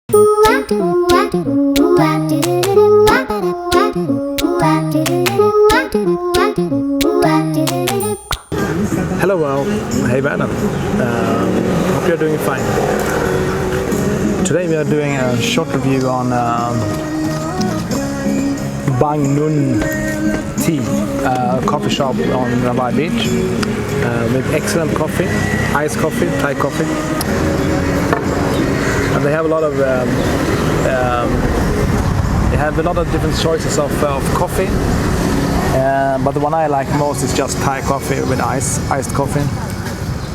Hello, well, hey världen. Hope you're doing fine. Today we are doing a short review on Nun Tea, coffee shop on Rawai beach with excellent coffee, iced coffee, Thai coffee. And they have a lot of different choices of coffee. But the one I like most is just Thai coffee with iced coffee.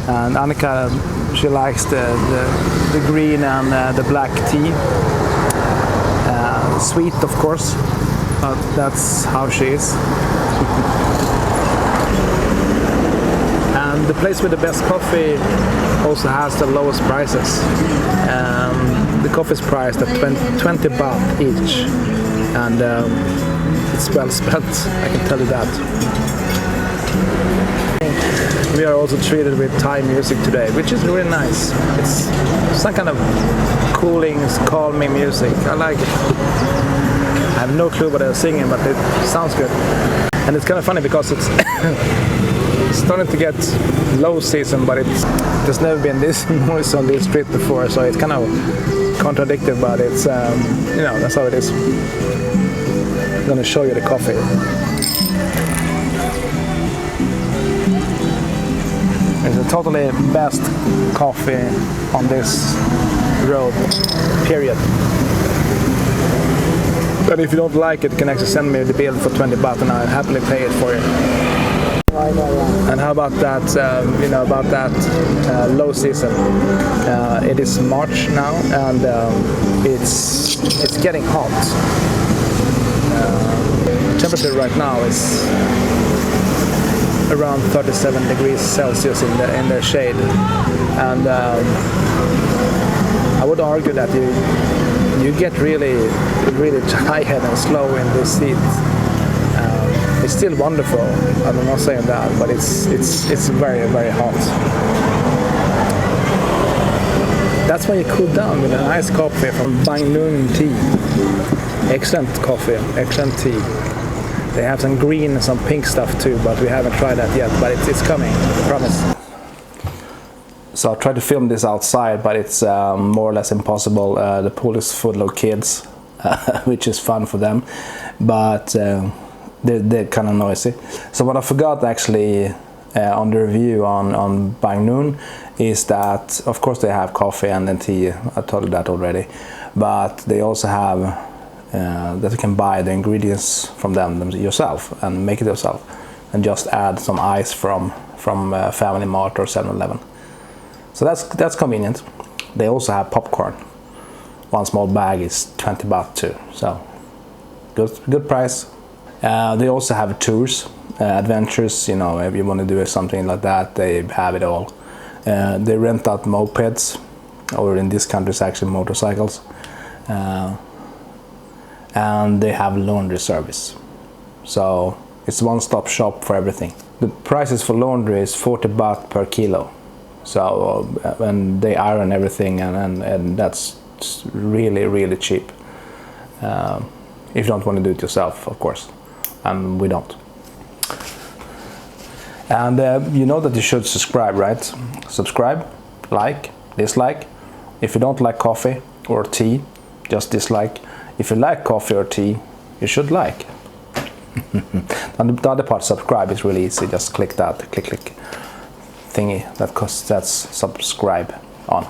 And Annika, she likes the green and the black tea. Sweet, of course, but that's how she is. And the place with the best coffee also has the lowest prices. The coffee is priced at 20 baht each. And it's well spent, I can tell you that. We are also treated with Thai music today, which is really nice. It's some kind of cooling, calming music. I like it. I have no clue what they're singing, but it sounds good. And it's kind of funny because it's starting to get low season, but there's never been this noise on this street before, so it's kind of contradictory, but it's that's how it is. I'm going to show you the coffee. It's the totally best coffee on this road, period. But if you don't like it, you can actually send me the bill for 20 baht and I'll happily pay it for you. And how about that, low season? It is March now and it's getting hot. Temperature right now is around 37 degrees Celsius in the shade, and I would argue that you get really tired and slow in this heat. It's still wonderful. I'm not saying that, but it's very, very hot. That's why you cool down with an iced coffee from Nun Tea. Excellent coffee, excellent tea. They have some green and some pink stuff too, but we haven't tried that yet, but it's coming, I promise. So I tried to film this outside, but it's more or less impossible. The pool is full of kids, which is fun for them, but they're kind of noisy. So what I forgot actually on the review on Nun is that, of course, they have coffee and then tea. I told you that already, but they also have that you can buy the ingredients from them yourself and make it yourself, and just add some ice from Family Mart or 7-Eleven. So that's convenient. They also have popcorn. One small bag is 20 baht too, so good price. They also have tours, adventures. If you want to do something like that, they have it all. They rent out mopeds, or in this country it's actually motorcycles. And they have laundry service, so it's one-stop shop for everything. The prices for laundry is 40 baht per kilo, so and they iron everything, and that's really cheap if you don't want to do it yourself, of course, and we don't. And you know that you should subscribe, right? Subscribe, like, dislike. If you don't like coffee or tea, just dislike. If you like coffee or tea, you should like. And the other part, subscribe, is really easy. Just click that, click thingy. That's subscribe on.